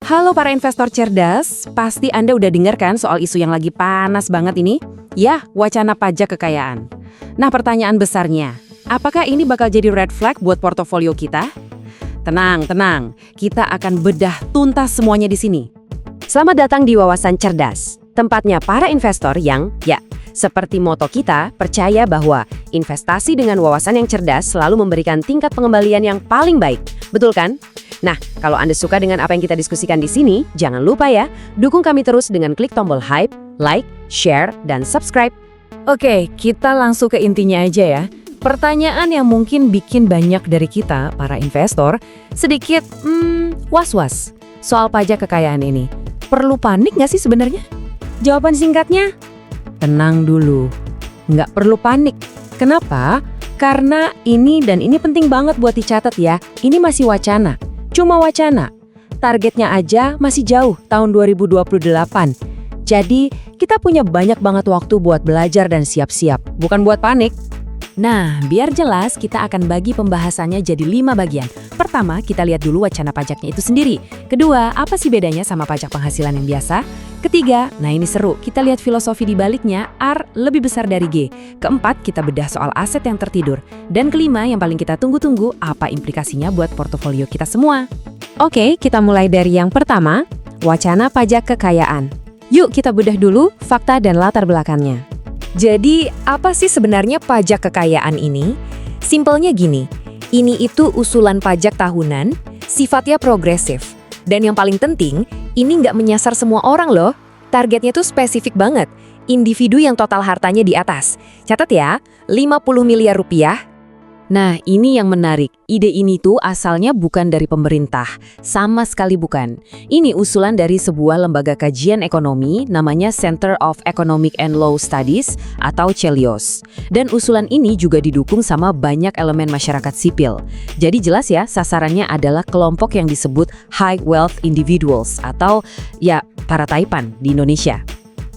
Halo para investor cerdas, pasti Anda udah dengar kan soal isu yang lagi panas banget ini? Ya, wacana pajak kekayaan. Nah, pertanyaan besarnya, apakah ini bakal jadi red flag buat portofolio kita? Tenang, kita akan bedah tuntas semuanya di sini. Selamat datang di Wawasan Cerdas, tempatnya para investor yang, seperti moto kita, percaya bahwa investasi dengan wawasan yang cerdas selalu memberikan tingkat pengembalian yang paling baik. Betul kan? Nah, kalau Anda suka dengan apa yang kita diskusikan di sini, jangan lupa ya, dukung kami terus dengan klik tombol hype, like, share, dan subscribe. Oke, kita langsung ke intinya aja ya. Pertanyaan yang mungkin bikin banyak dari kita, para investor, sedikit was-was soal pajak kekayaan ini. Perlu panik nggak sih sebenarnya? Jawaban singkatnya, tenang dulu. Nggak perlu panik. Kenapa? Karena ini dan ini penting banget buat dicatat ya. Ini masih wacana. Cuma wacana. Targetnya aja masih jauh tahun 2028. Jadi, kita punya banyak banget waktu buat belajar dan siap-siap. Bukan buat panik. Nah, biar jelas kita akan bagi pembahasannya jadi 5 bagian. Pertama, kita lihat dulu wacana pajaknya itu sendiri. Kedua, apa sih bedanya sama pajak penghasilan yang biasa? Ketiga, nah ini seru, kita lihat filosofi di baliknya, R lebih besar dari G. Keempat, kita bedah soal aset yang tertidur. Dan kelima, yang paling kita tunggu-tunggu, apa implikasinya buat portofolio kita semua. Oke, kita mulai dari yang pertama, wacana pajak kekayaan. Yuk kita bedah dulu fakta dan latar belakangnya. Jadi, apa sih sebenarnya pajak kekayaan ini? Simpelnya gini, ini itu usulan pajak tahunan, sifatnya progresif. Dan yang paling penting, ini nggak menyasar semua orang loh. Targetnya tuh spesifik banget, individu yang total hartanya di atas. Catat ya, 50 miliar rupiah. Nah, ini yang menarik. Ide ini tuh asalnya bukan dari pemerintah. Sama sekali bukan. Ini usulan dari sebuah lembaga kajian ekonomi namanya Center of Economic and Law Studies atau CELIOS. Dan usulan ini juga didukung sama banyak elemen masyarakat sipil. Jadi jelas ya, sasarannya adalah kelompok yang disebut high wealth individuals atau ya para taipan di Indonesia.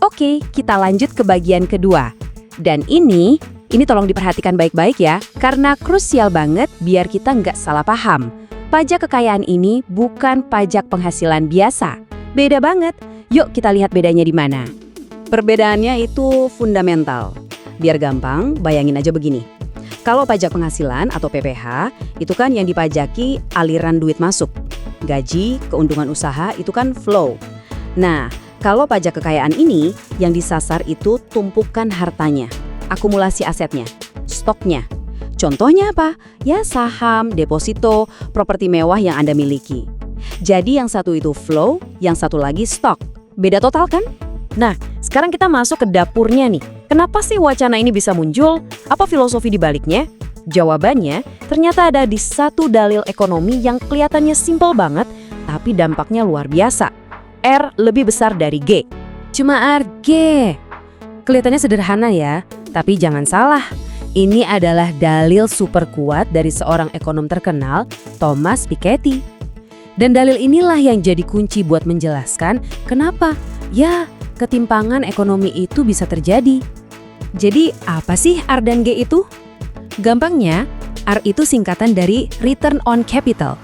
Oke, kita lanjut ke bagian kedua. Dan ini tolong diperhatikan baik-baik ya, karena krusial banget biar kita nggak salah paham. Pajak kekayaan ini bukan pajak penghasilan biasa. Beda banget. Yuk kita lihat bedanya di mana. Perbedaannya itu fundamental. Biar gampang, bayangin aja begini. Kalau pajak penghasilan atau PPH, itu kan yang dipajaki aliran duit masuk. Gaji, keuntungan usaha, itu kan flow. Nah, kalau pajak kekayaan ini, yang disasar itu tumpukan hartanya. Akumulasi asetnya, stoknya. Contohnya apa? Ya saham, deposito, properti mewah yang Anda miliki. Jadi yang satu itu flow, yang satu lagi stok. Beda total kan? Nah, sekarang kita masuk ke dapurnya nih. Kenapa sih wacana ini bisa muncul? Apa filosofi di baliknya? Jawabannya ternyata ada di satu dalil ekonomi yang kelihatannya simpel banget, tapi dampaknya luar biasa. R lebih besar dari G. Cuma R, G. Kelihatannya sederhana ya. Tapi jangan salah, ini adalah dalil super kuat dari seorang ekonom terkenal, Thomas Piketty. Dan dalil inilah yang jadi kunci buat menjelaskan kenapa, ya, ketimpangan ekonomi itu bisa terjadi. Jadi, apa sih R dan G itu? Gampangnya, R itu singkatan dari Return on Capital,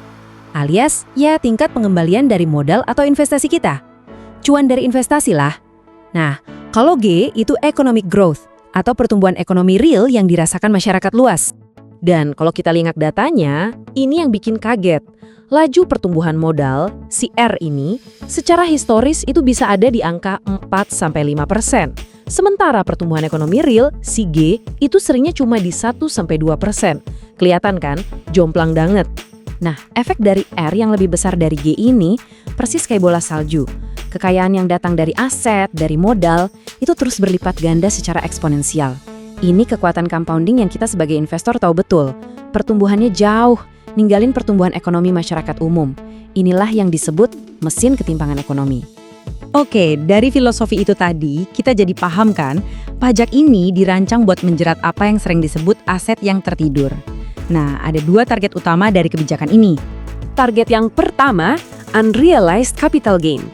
alias ya tingkat pengembalian dari modal atau investasi kita. Cuan dari investasi lah. Nah, kalau G itu Economic Growth, atau pertumbuhan ekonomi real yang dirasakan masyarakat luas. Dan kalau kita lihat datanya, ini yang bikin kaget. Laju pertumbuhan modal, si R ini, secara historis itu bisa ada di angka 4-5%. Sementara pertumbuhan ekonomi real, si G, itu seringnya cuma di 1-2%. Kelihatan kan? Jomplang banget. Nah, efek dari R yang lebih besar dari G ini, persis kayak bola salju. Kekayaan yang datang dari aset, dari modal, itu terus berlipat ganda secara eksponensial. Ini kekuatan compounding yang kita sebagai investor tahu betul. Pertumbuhannya jauh, ninggalin pertumbuhan ekonomi masyarakat umum. Inilah yang disebut mesin ketimpangan ekonomi. Oke, dari filosofi itu tadi, kita jadi paham kan, pajak ini dirancang buat menjerat apa yang sering disebut aset yang tertidur. Nah, ada 2 target utama dari kebijakan ini. Target yang pertama, unrealized capital gain.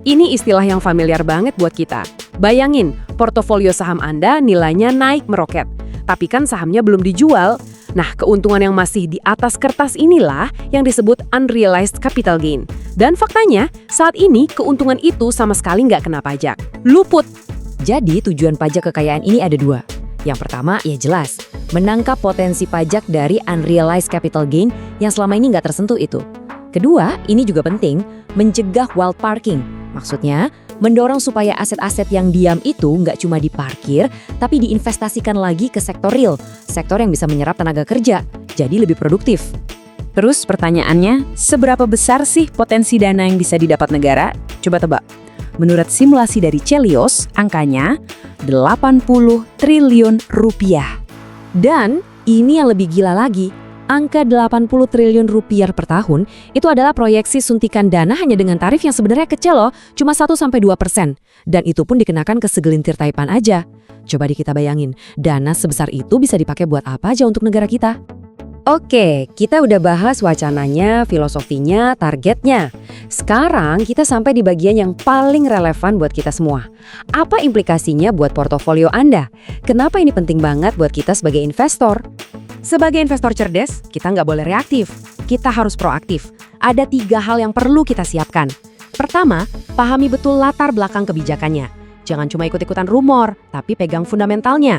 Ini istilah yang familiar banget buat kita. Bayangin, portofolio saham Anda nilainya naik meroket. Tapi kan sahamnya belum dijual. Nah, keuntungan yang masih di atas kertas inilah yang disebut unrealized capital gain. Dan faktanya, saat ini keuntungan itu sama sekali nggak kena pajak. Luput. Jadi tujuan pajak kekayaan ini ada dua. Yang pertama, ya jelas, menangkap potensi pajak dari unrealized capital gain yang selama ini nggak tersentuh itu. Kedua, ini juga penting, mencegah wild parking. Maksudnya, mendorong supaya aset-aset yang diam itu nggak cuma diparkir, tapi diinvestasikan lagi ke sektor real, sektor yang bisa menyerap tenaga kerja, jadi lebih produktif. Terus pertanyaannya, seberapa besar sih potensi dana yang bisa didapat negara? Coba tebak. Menurut simulasi dari Celios, angkanya 80 triliun rupiah. Dan ini yang lebih gila lagi, angka 80 triliun rupiah per tahun itu adalah proyeksi suntikan dana hanya dengan tarif yang sebenarnya kecil loh, cuma 1-2%. Dan itu pun dikenakan ke segelintir taipan aja. Coba kita bayangin, dana sebesar itu bisa dipakai buat apa aja untuk negara kita? Oke, kita udah bahas wacananya, filosofinya, targetnya. Sekarang kita sampai di bagian yang paling relevan buat kita semua. Apa implikasinya buat portofolio Anda? Kenapa ini penting banget buat kita sebagai investor? Sebagai investor cerdas, kita nggak boleh reaktif. Kita harus proaktif. Ada 3 hal yang perlu kita siapkan. Pertama, pahami betul latar belakang kebijakannya. Jangan cuma ikut-ikutan rumor, tapi pegang fundamentalnya.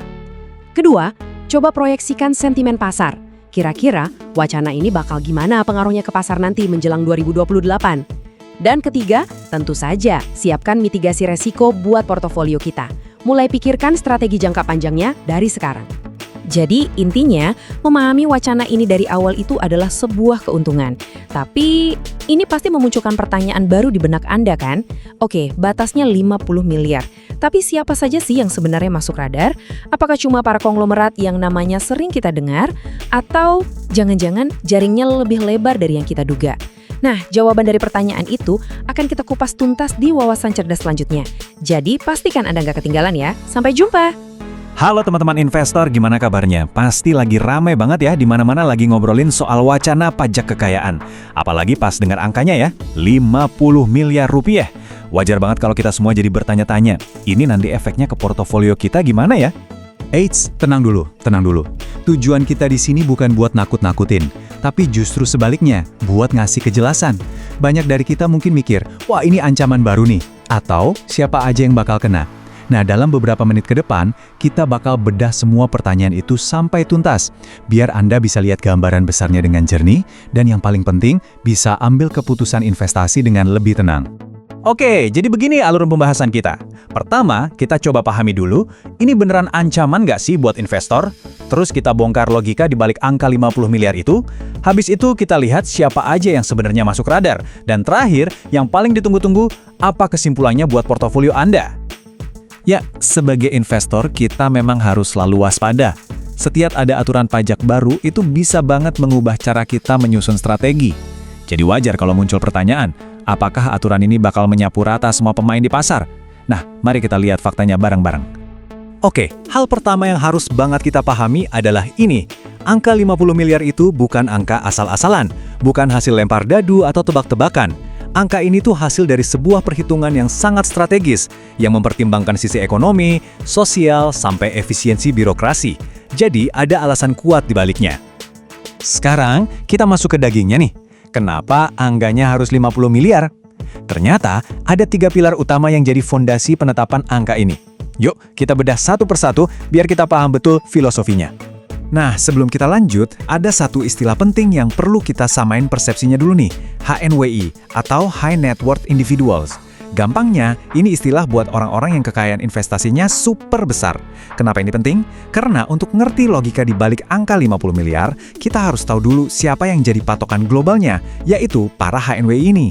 Kedua, coba proyeksikan sentimen pasar. Kira-kira wacana ini bakal gimana pengaruhnya ke pasar nanti menjelang 2028? Dan ketiga, tentu saja siapkan mitigasi resiko buat portofolio kita. Mulai pikirkan strategi jangka panjangnya dari sekarang. Jadi intinya, memahami wacana ini dari awal itu adalah sebuah keuntungan. Tapi ini pasti memunculkan pertanyaan baru di benak Anda kan? Oke, batasnya 50 miliar. Tapi siapa saja sih yang sebenarnya masuk radar? Apakah cuma para konglomerat yang namanya sering kita dengar? Atau jangan-jangan jaringnya lebih lebar dari yang kita duga? Nah, jawaban dari pertanyaan itu akan kita kupas tuntas di Wawasan Cerdas selanjutnya. Jadi pastikan Anda nggak ketinggalan ya. Sampai jumpa! Halo teman-teman investor, gimana kabarnya? Pasti lagi ramai banget ya, di mana-mana lagi ngobrolin soal wacana pajak kekayaan. Apalagi pas dengar angkanya ya, 50 miliar rupiah. Wajar banget kalau kita semua jadi bertanya-tanya, ini nanti efeknya ke portofolio kita gimana ya? Eits, tenang dulu, tenang dulu. Tujuan kita di sini bukan buat nakut-nakutin, tapi justru sebaliknya, buat ngasih kejelasan. Banyak dari kita mungkin mikir, wah ini ancaman baru nih, atau siapa aja yang bakal kena. Nah, dalam beberapa menit ke depan, kita bakal bedah semua pertanyaan itu sampai tuntas, biar Anda bisa lihat gambaran besarnya dengan jernih, dan yang paling penting, bisa ambil keputusan investasi dengan lebih tenang. Oke, jadi begini alur pembahasan kita. Pertama, kita coba pahami dulu, ini beneran ancaman nggak sih buat investor? Terus kita bongkar logika di balik angka 50 miliar itu. Habis itu kita lihat siapa aja yang sebenarnya masuk radar. Dan terakhir, yang paling ditunggu-tunggu, apa kesimpulannya buat portofolio Anda? Ya, sebagai investor kita memang harus selalu waspada. Setiap ada aturan pajak baru itu bisa banget mengubah cara kita menyusun strategi. Jadi wajar kalau muncul pertanyaan, apakah aturan ini bakal menyapu rata semua pemain di pasar? Nah, mari kita lihat faktanya bareng-bareng. Oke, hal pertama yang harus banget kita pahami adalah ini. Angka 50 miliar itu bukan angka asal-asalan, bukan hasil lempar dadu atau tebak-tebakan. Angka ini tuh hasil dari sebuah perhitungan yang sangat strategis, yang mempertimbangkan sisi ekonomi, sosial, sampai efisiensi birokrasi. Jadi ada alasan kuat di baliknya. Sekarang kita masuk ke dagingnya nih. Kenapa angkanya harus 50 miliar? Ternyata ada 3 pilar utama yang jadi fondasi penetapan angka ini. Yuk kita bedah satu persatu biar kita paham betul filosofinya. Nah, sebelum kita lanjut, ada satu istilah penting yang perlu kita samain persepsinya dulu nih, HNWI, atau High Net Worth Individuals. Gampangnya, ini istilah buat orang-orang yang kekayaan investasinya super besar. Kenapa ini penting? Karena untuk ngerti logika di balik angka 50 miliar, kita harus tahu dulu siapa yang jadi patokan globalnya, yaitu para HNWI ini.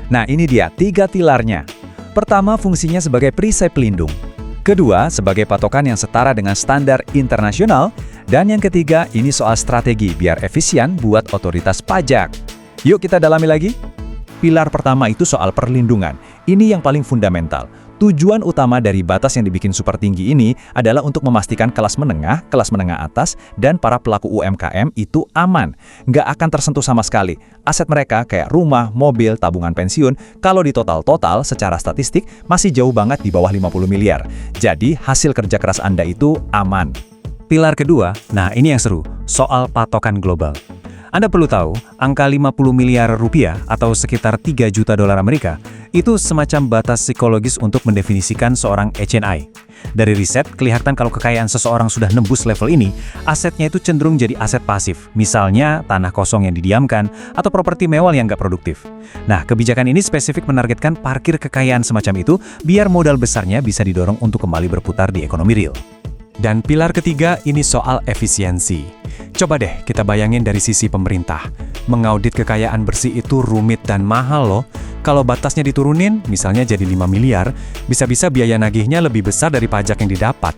Nah, ini dia 3 pilarnya. Pertama, fungsinya sebagai perisai pelindung. Kedua, sebagai patokan yang setara dengan standar internasional. Dan yang ketiga, ini soal strategi biar efisien buat otoritas pajak. Yuk kita dalami lagi. Pilar pertama itu soal perlindungan. Ini yang paling fundamental. Tujuan utama dari batas yang dibikin super tinggi ini adalah untuk memastikan kelas menengah atas, dan para pelaku UMKM itu aman. Nggak akan tersentuh sama sekali. Aset mereka kayak rumah, mobil, tabungan pensiun, kalau di total secara statistik masih jauh banget di bawah 50 miliar. Jadi hasil kerja keras Anda itu aman. Pilar kedua, nah ini yang seru, soal patokan global. Anda perlu tahu, angka 50 miliar rupiah atau sekitar 3 juta dolar Amerika itu semacam batas psikologis untuk mendefinisikan seorang HNI. Dari riset, kelihatan kalau kekayaan seseorang sudah nembus level ini, asetnya itu cenderung jadi aset pasif. Misalnya, tanah kosong yang didiamkan atau properti mewah yang nggak produktif. Nah, kebijakan ini spesifik menargetkan parkir kekayaan semacam itu biar modal besarnya bisa didorong untuk kembali berputar di ekonomi real. Dan pilar ketiga ini soal efisiensi. Coba deh kita bayangin dari sisi pemerintah. Mengaudit kekayaan bersih itu rumit dan mahal loh. Kalau batasnya diturunin, misalnya jadi 5 miliar, bisa-bisa biaya nagihnya lebih besar dari pajak yang didapat.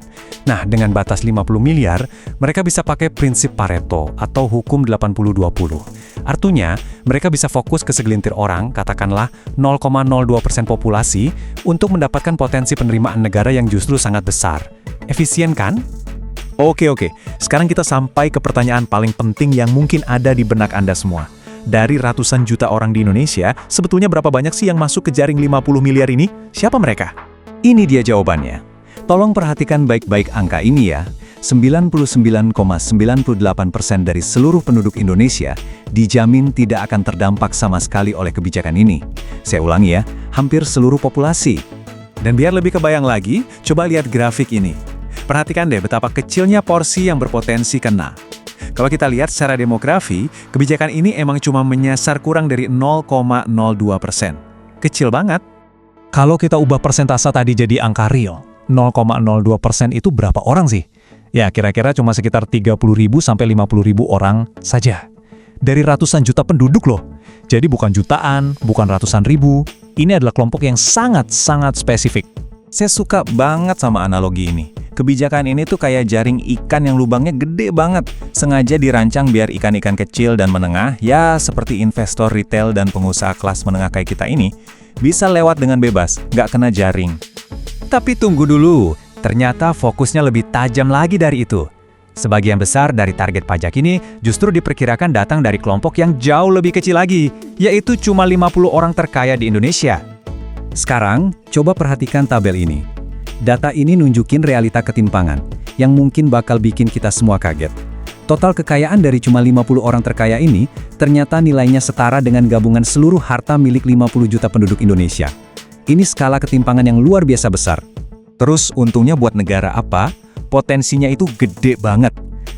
Nah, dengan batas 50 miliar, mereka bisa pakai prinsip Pareto atau hukum 80-20. Artinya, mereka bisa fokus ke segelintir orang, katakanlah 0,02% populasi, untuk mendapatkan potensi penerimaan negara yang justru sangat besar. Efisien kan? Oke. Sekarang kita sampai ke pertanyaan paling penting yang mungkin ada di benak Anda semua. Dari ratusan juta orang di Indonesia, sebetulnya berapa banyak sih yang masuk ke jaring 50 miliar ini? Siapa mereka? Ini dia jawabannya. Tolong perhatikan baik-baik angka ini ya. 99,98% dari seluruh penduduk Indonesia dijamin tidak akan terdampak sama sekali oleh kebijakan ini. Saya ulangi ya, hampir seluruh populasi. Dan biar lebih kebayang lagi, coba lihat grafik ini. Perhatikan deh betapa kecilnya porsi yang berpotensi kena. Kalau kita lihat secara demografi, kebijakan ini emang cuma menyasar kurang dari 0,02%. Kecil banget. Kalau kita ubah persentase tadi jadi angka real, 0,02% itu berapa orang sih? Ya, kira-kira cuma sekitar 30.000 sampai 50.000 orang saja. Dari ratusan juta penduduk loh. Jadi bukan jutaan, bukan ratusan ribu. Ini adalah kelompok yang sangat-sangat spesifik. Saya suka banget sama analogi ini. Kebijakan ini tuh kayak jaring ikan yang lubangnya gede banget. Sengaja dirancang biar ikan-ikan kecil dan menengah, ya seperti investor retail dan pengusaha kelas menengah kayak kita ini, bisa lewat dengan bebas, nggak kena jaring. Tapi tunggu dulu, ternyata fokusnya lebih tajam lagi dari itu. Sebagian besar dari target pajak ini justru diperkirakan datang dari kelompok yang jauh lebih kecil lagi, yaitu cuma 50 orang terkaya di Indonesia. Sekarang, coba perhatikan tabel ini. Data ini nunjukin realita ketimpangan, yang mungkin bakal bikin kita semua kaget. Total kekayaan dari cuma 50 orang terkaya ini, ternyata nilainya setara dengan gabungan seluruh harta milik 50 juta penduduk Indonesia. Ini skala ketimpangan yang luar biasa besar. Terus untungnya buat negara apa? Potensinya itu gede banget.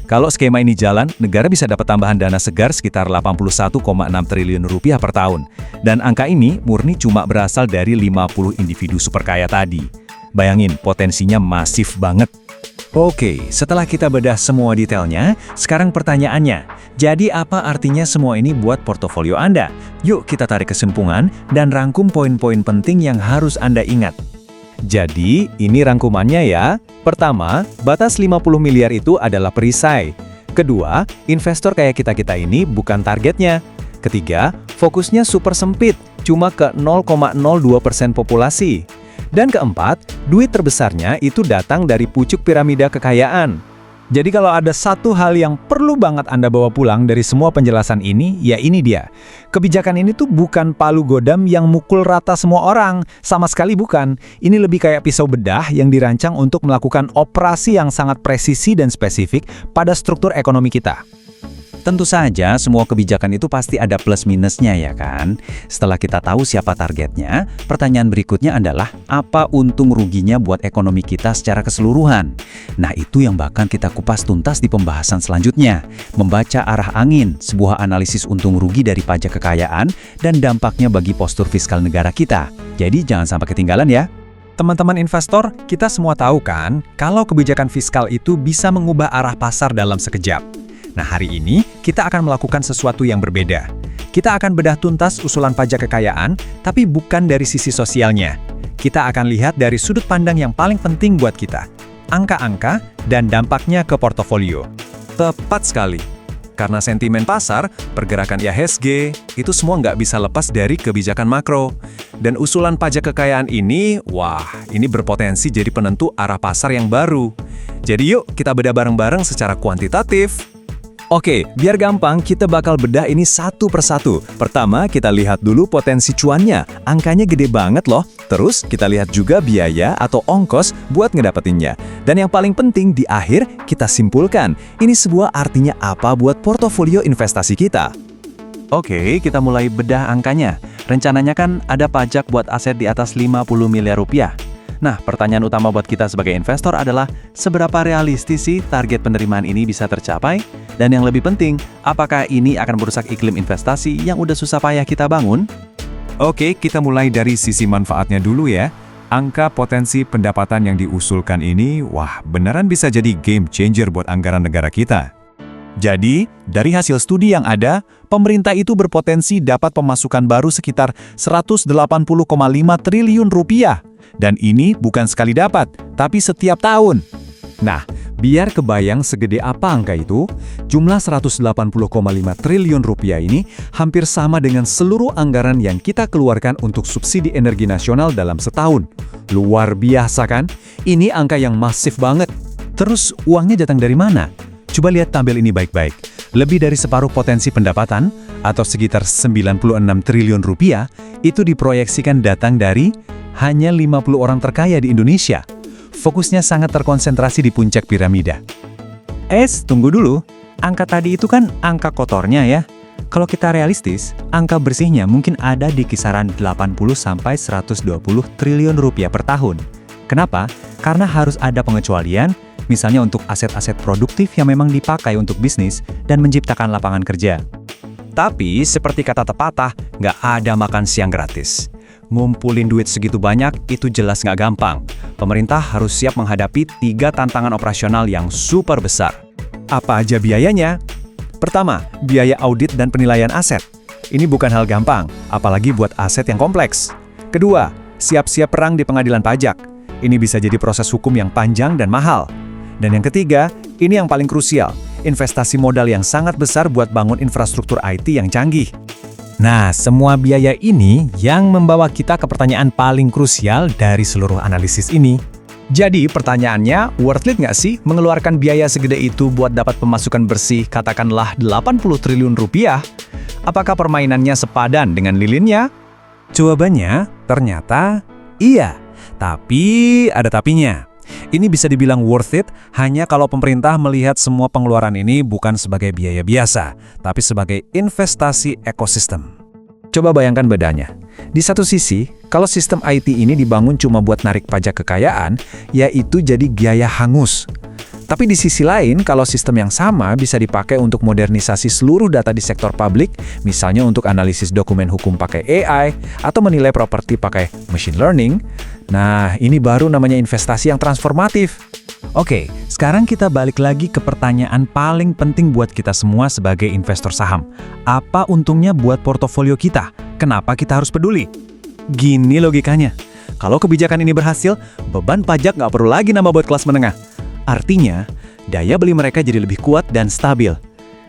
Kalau skema ini jalan, negara bisa dapat tambahan dana segar sekitar 81,6 triliun rupiah per tahun. Dan angka ini murni cuma berasal dari 50 individu super kaya tadi. Bayangin, potensinya masif banget. Oke, setelah kita bedah semua detailnya, sekarang pertanyaannya, jadi apa artinya semua ini buat portofolio Anda? Yuk kita tarik kesimpulan dan rangkum poin-poin penting yang harus Anda ingat. Jadi, ini rangkumannya ya. Pertama, batas 50 miliar itu adalah perisai. Kedua, investor kayak kita-kita ini bukan targetnya. Ketiga, fokusnya super sempit, cuma ke 0,02% populasi. Dan keempat, duit terbesarnya itu datang dari pucuk piramida kekayaan. Jadi kalau ada satu hal yang perlu banget Anda bawa pulang dari semua penjelasan ini, ya ini dia. Kebijakan ini tuh bukan palu godam yang mukul rata semua orang. Sama sekali bukan. Ini lebih kayak pisau bedah yang dirancang untuk melakukan operasi yang sangat presisi dan spesifik pada struktur ekonomi kita. Tentu saja semua kebijakan itu pasti ada plus minusnya ya kan? Setelah kita tahu siapa targetnya, pertanyaan berikutnya adalah apa untung ruginya buat ekonomi kita secara keseluruhan? Nah itu yang bakal kita kupas tuntas di pembahasan selanjutnya. Membaca arah angin, sebuah analisis untung rugi dari pajak kekayaan dan dampaknya bagi postur fiskal negara kita. Jadi jangan sampai ketinggalan ya. Teman-teman investor, kita semua tahu kan kalau kebijakan fiskal itu bisa mengubah arah pasar dalam sekejap. Nah, hari ini kita akan melakukan sesuatu yang berbeda. Kita akan bedah tuntas usulan pajak kekayaan, tapi bukan dari sisi sosialnya. Kita akan lihat dari sudut pandang yang paling penting buat kita, angka-angka dan dampaknya ke portofolio. Tepat sekali. Karena sentimen pasar, pergerakan IHSG, itu semua nggak bisa lepas dari kebijakan makro. Dan usulan pajak kekayaan ini, wah, ini berpotensi jadi penentu arah pasar yang baru. Jadi yuk kita bedah bareng-bareng secara kuantitatif. Oke, biar gampang, kita bakal bedah ini satu persatu. Pertama, kita lihat dulu potensi cuannya. Angkanya gede banget loh. Terus, kita lihat juga biaya atau ongkos buat ngedapetinnya. Dan yang paling penting, di akhir, kita simpulkan. Ini sebuah artinya apa buat portofolio investasi kita. Oke, kita mulai bedah angkanya. Rencananya kan ada pajak buat aset di atas 50 miliar rupiah. Nah, pertanyaan utama buat kita sebagai investor adalah seberapa realistis sih target penerimaan ini bisa tercapai? Dan yang lebih penting, apakah ini akan merusak iklim investasi yang udah susah payah kita bangun? Oke, kita mulai dari sisi manfaatnya dulu ya. Angka potensi pendapatan yang diusulkan ini, wah beneran bisa jadi game changer buat anggaran negara kita. Jadi, dari hasil studi yang ada, pemerintah itu berpotensi dapat pemasukan baru sekitar 180,5 triliun rupiah. Dan ini bukan sekali dapat, tapi setiap tahun. Nah, biar kebayang segede apa angka itu, jumlah 180,5 triliun rupiah ini hampir sama dengan seluruh anggaran yang kita keluarkan untuk subsidi energi nasional dalam setahun. Luar biasa kan? Ini angka yang masif banget. Terus uangnya datang dari mana? Coba lihat tabel ini baik-baik. Lebih dari separuh potensi pendapatan, atau sekitar 96 triliun rupiah, itu diproyeksikan datang dari hanya 50 orang terkaya di Indonesia. Fokusnya sangat terkonsentrasi di puncak piramida. Tunggu dulu. Angka tadi itu kan angka kotornya ya. Kalau kita realistis, angka bersihnya mungkin ada di kisaran 80-120 triliun rupiah per tahun. Kenapa? Karena harus ada pengecualian, misalnya untuk aset-aset produktif yang memang dipakai untuk bisnis dan menciptakan lapangan kerja. Tapi, seperti kata pepatah, nggak ada makan siang gratis. Ngumpulin duit segitu banyak, itu jelas nggak gampang. Pemerintah harus siap menghadapi 3 tantangan operasional yang super besar. Apa aja biayanya? Pertama, biaya audit dan penilaian aset. Ini bukan hal gampang, apalagi buat aset yang kompleks. Kedua, siap-siap perang di pengadilan pajak. Ini bisa jadi proses hukum yang panjang dan mahal. Dan yang ketiga, ini yang paling krusial, investasi modal yang sangat besar buat bangun infrastruktur IT yang canggih. Nah, semua biaya ini yang membawa kita ke pertanyaan paling krusial dari seluruh analisis ini. Jadi, pertanyaannya, worth it nggak sih mengeluarkan biaya segede itu buat dapat pemasukan bersih katakanlah 80 triliun rupiah? Apakah permainannya sepadan dengan lilinnya? Jawabannya, ternyata iya. Tapi, ada tapinya. Ini bisa dibilang worth it hanya kalau pemerintah melihat semua pengeluaran ini bukan sebagai biaya biasa, tapi sebagai investasi ekosistem. Coba bayangkan bedanya. Di satu sisi, kalau sistem IT ini dibangun cuma buat narik pajak kekayaan, yaitu jadi biaya hangus. Tapi di sisi lain, kalau sistem yang sama bisa dipakai untuk modernisasi seluruh data di sektor publik, misalnya untuk analisis dokumen hukum pakai AI, atau menilai properti pakai machine learning, nah ini baru namanya investasi yang transformatif. Oke, sekarang kita balik lagi ke pertanyaan paling penting buat kita semua sebagai investor saham. Apa untungnya buat portofolio kita? Kenapa kita harus peduli? Gini logikanya. Kalau kebijakan ini berhasil, beban pajak nggak perlu lagi nambah buat kelas menengah. Artinya, daya beli mereka jadi lebih kuat dan stabil.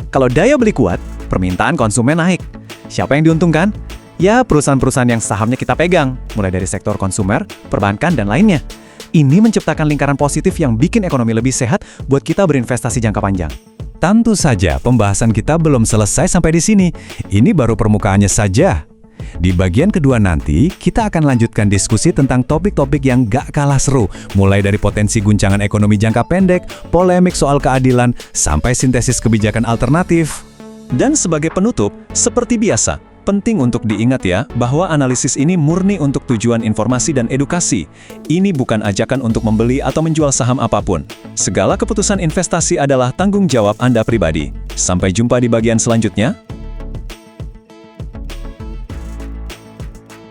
Kalau daya beli kuat, permintaan konsumen naik. Siapa yang diuntungkan? Ya, perusahaan-perusahaan yang sahamnya kita pegang, mulai dari sektor konsumer, perbankan, dan lainnya. Ini menciptakan lingkaran positif yang bikin ekonomi lebih sehat buat kita berinvestasi jangka panjang. Tentu saja, pembahasan kita belum selesai sampai di sini. Ini baru permukaannya saja. Di bagian kedua nanti, kita akan lanjutkan diskusi tentang topik-topik yang gak kalah seru, mulai dari potensi guncangan ekonomi jangka pendek, polemik soal keadilan, sampai sintesis kebijakan alternatif. Dan sebagai penutup, seperti biasa, penting untuk diingat ya, bahwa analisis ini murni untuk tujuan informasi dan edukasi. Ini bukan ajakan untuk membeli atau menjual saham apapun. Segala keputusan investasi adalah tanggung jawab Anda pribadi. Sampai jumpa di bagian selanjutnya.